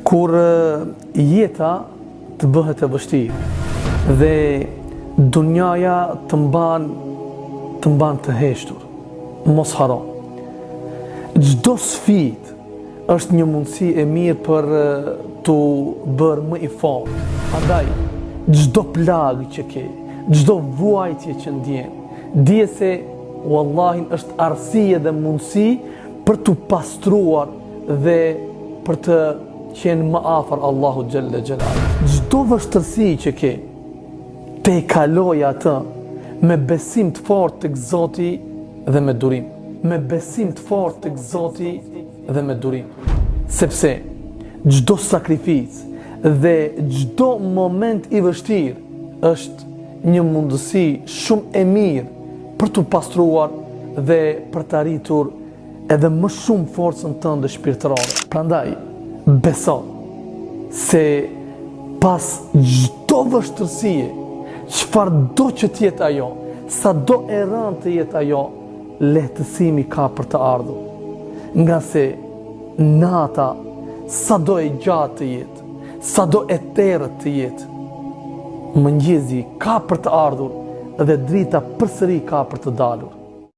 Kur jeta të bëhet e vështirë dhe dunjaja të mban të heshtur, mos haro. Çdo sfidë është një mundësi e mirë për të bërë më i fortë. Andaj, çdo plagë që ke, çdo vuajtje që ndjen, dije se wallahi është arsye dhe mundësi për të pastruar dhe për të qenë më afër Allahu xhalla xhelal. Çdo vështirësi që ke, te kaloj atë me besim të fortë tek Zoti dhe me durim. Me besim të fortë tek Zoti dhe me durim. Sepse çdo sakrificë dhe çdo moment i vështirë është një mundësi shumë e mirë për të pastruar dhe për të arritur edhe më shumë forcën tënde shpirtërore. Prandaj, beso se pas çdo vështirësie, çfarëdo që të jetë ajo, sado e rëndë të jetë ajo, lehtësimi ka për të ardhur. Nga se nata, sado e gjatë të jetë, sado e terët të jetë, mëngjezi ka për të ardhur dhe drita përsëri ka për të dalur.